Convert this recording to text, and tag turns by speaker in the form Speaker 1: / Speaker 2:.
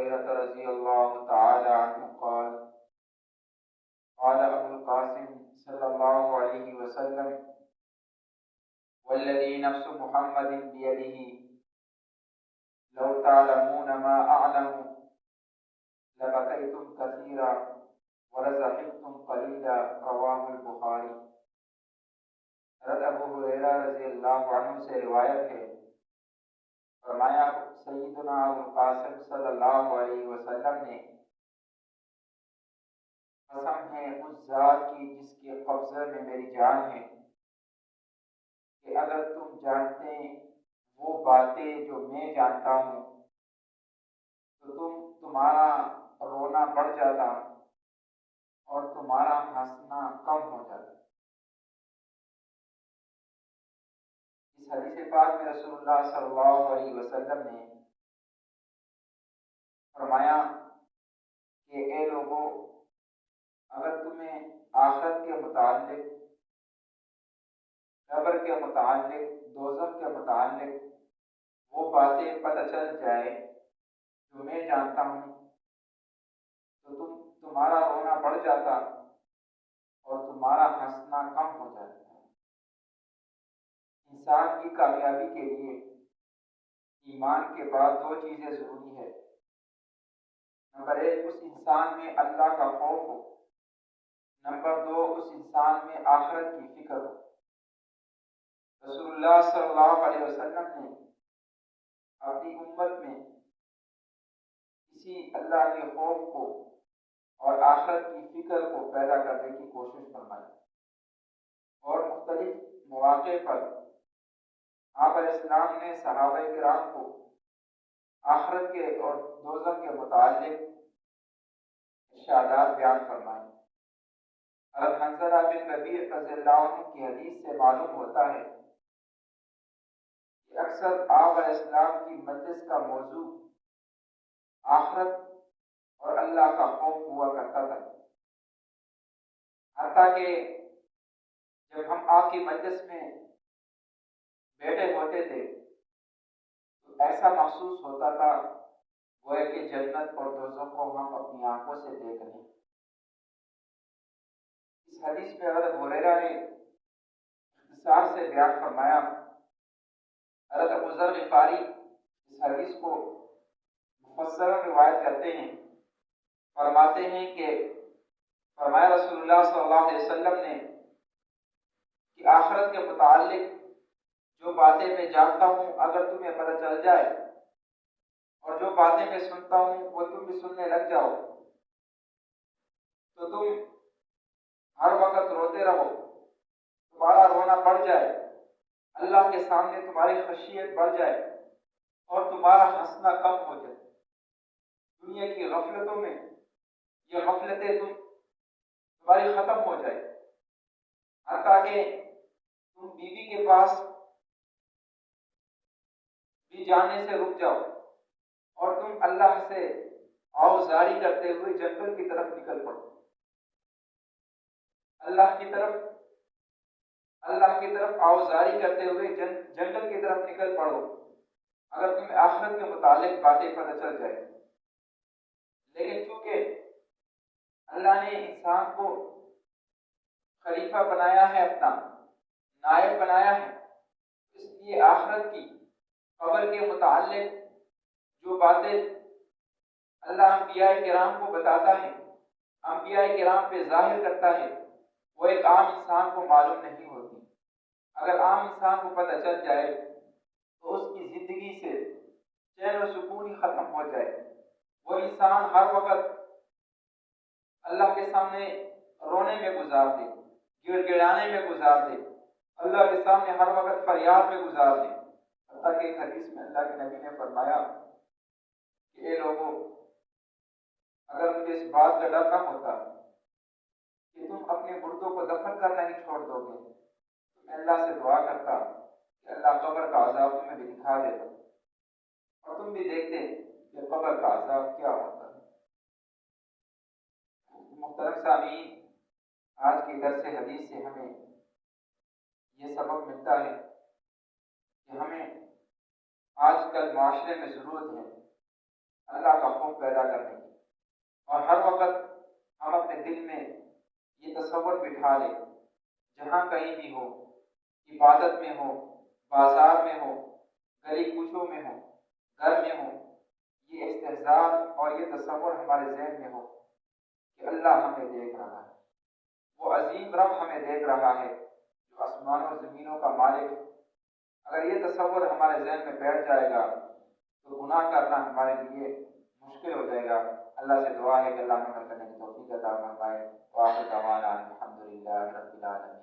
Speaker 1: هريرة رضي الله تعالى عنه قال قال أبو القاسم صلى الله عليه وسلم والذي نفس محمد بيده لو تعلمون ما أعلم لبكيتم كثيرا ولضحكتم قليلا رواه البخاری۔ حضرت ابو ہریرہ رضی اللہ عنہ سے روایت ہے، فرمایا سیدنا ابو القاسم صلی اللہ علیہ وسلم نے، قسم ہے اس ذات کی جس کے قبضے میں میری جان ہے، کہ اگر تم جانتے وہ باتیں جو میں جانتا ہوں تو تمہارا رونا بڑھ جاتا اور تمہارا ہنسنا کم ہو جاتا۔ اس حدیث پاک میں رسول اللہ صلی اللہ علیہ وسلم نے فرمایا کہ اے لوگوں، اگر تمہیں آخرت کے متعلق، قبر کے متعلق، دوزخ کے متعلق وہ باتیں پتہ چل جائے جو میں جانتا ہوں تو تمہارا رونا بڑھ جاتا اور تمہارا ہنسنا کم ہو جاتا۔ انسان کی کامیابی کے لیے ایمان کے بعد دو چیزیں ضروری ہے۔ نمبر ایک، اس انسان میں اللہ کا خوف ہو۔ نمبر دو، اس انسان میں آخرت کی فکر ہو۔ رسول اللہ صلی اللہ علیہ وسلم نے اپنی امت میں اسی اللہ کے خوف کو اور آخرت کی فکر کو پیدا کرنے کی کوشش فرمائی، اور مختلف مواقع پر آپ علیہ السلام نے صحابہ کرام کو آخرت کے اور دوزخ کے متعلق ارشادات بیان فرمائے۔ حضرت حنظلہ بن ربیع رضی اللہ عنہ کی حدیث سے معلوم ہوتا ہے کہ اکثر آپ علیہ السلام کی مجلس کا موضوع آخرت اور اللہ کا خوف ہوا کرتا تھا، حتیٰ کہ جب ہم آپ کی مجلس میں بیٹھے ہوتے تھے تو ایسا محسوس ہوتا تھا گویا کہ جنت اور دوزخ کو ہم اپنی آنکھوں سے دیکھ رہے ہیں۔ اس حدیث میں حضرت ہریرہ نے اختصار سے بیان فرمایا۔ حضرت ابو ذر غفاری اس حدیث کو مفسر روایت کرتے ہیں، فرماتے ہیں کہ فرمایا رسول اللہ صلی اللہ علیہ وسلم نے کہ آخرت کے متعلق جو باتیں میں جانتا ہوں اگر تمہیں پتہ چل جائے اور جو باتیں میں سنتا ہوں وہ تم بھی سننے لگ جاؤ تو تم ہر وقت روتے رہو، تمہارا رونا بڑھ جائے، اللہ کے سامنے تمہاری خشیت بڑھ جائے اور تمہارا ہنسنا کم ہو جائے۔ دنیا کی غفلتوں میں یہ غفلتیں تمہاری ختم ہو جائے، حتیٰ کہ تم بیوی کے پاس بھی جانے سے رک جاؤ اور تم اللہ سے آوزاری کرتے ہوئے جنگل کی طرف نکل پڑو، اللہ کی طرف آوزاری کرتے ہوئے جنگل کی طرف نکل پڑو اگر تمہیں آخرت کے متعلق باتیں پتہ چل جائے۔ لیکن چونکہ اللہ نے انسان کو خلیفہ بنایا ہے، اپنا نائب بنایا ہے، اس لیے آخرت کی، قبر کے متعلق جو باتیں اللہ انبیاء کرام کو بتاتا ہے، انبیاء کرام پہ ظاہر کرتا ہے، وہ ایک عام انسان کو معلوم نہیں ہوتی۔ اگر عام انسان کو پتہ چل جائے تو اس کی زندگی سے چین و سکون ہی ختم ہو جائے، وہ انسان ہر وقت اللہ کے سامنے رونے میں گزار دے، گڑ گڑانے میں گزار دے، اللہ کے سامنے ہر وقت فریاد میں گزار دے۔ حتیٰ کہ ایک حدیث میں اللہ کے نبی نے فرمایا کہ اے لوگوں، اگر مجھے اس بات کا ڈر نہ ہوتا کہ تم اپنے مردوں کو دفن کرنا ہی چھوڑ دو گے تو میں اللہ سے دعا کرتا کہ اللہ قبر کا عذاب تمہیں بھی دکھا دیتا اور تم بھی دیکھتے کہ قبر کا عذاب کیا ہوتا ہے۔ محترم سامعین، آج کی درس حدیث سے ہمیں یہ سبق ملتا ہے کہ ہمیں آج کل معاشرے میں ضرورت ہے اللہ کا خوف شوق پیدا کرنے کی، اور ہر وقت ہم اپنے دل میں یہ تصور بٹھا لیں، جہاں کہیں بھی ہو، عبادت میں ہو، بازار میں ہو، گلی کوچوں میں ہو، گھر میں ہو، یہ استحضار اور یہ تصور ہمارے ذہن میں ہو کہ اللہ ہمیں دیکھ رہا ہے، وہ عظیم رب ہمیں دیکھ رہا ہے جو آسمانوں اور زمینوں کا مالک ہے۔ اگر یہ تصور ہمارے ذہن میں بیٹھ جائے گا تو گناہ کرنا ہمارے لیے مشکل ہو جائے گا۔ اللہ سے دعا ہے کہ اللہ ہمیں عمل کرنے کی توفیق عطا فرمائے۔ وآخر دعوانا الحمد للہ رب العالمین۔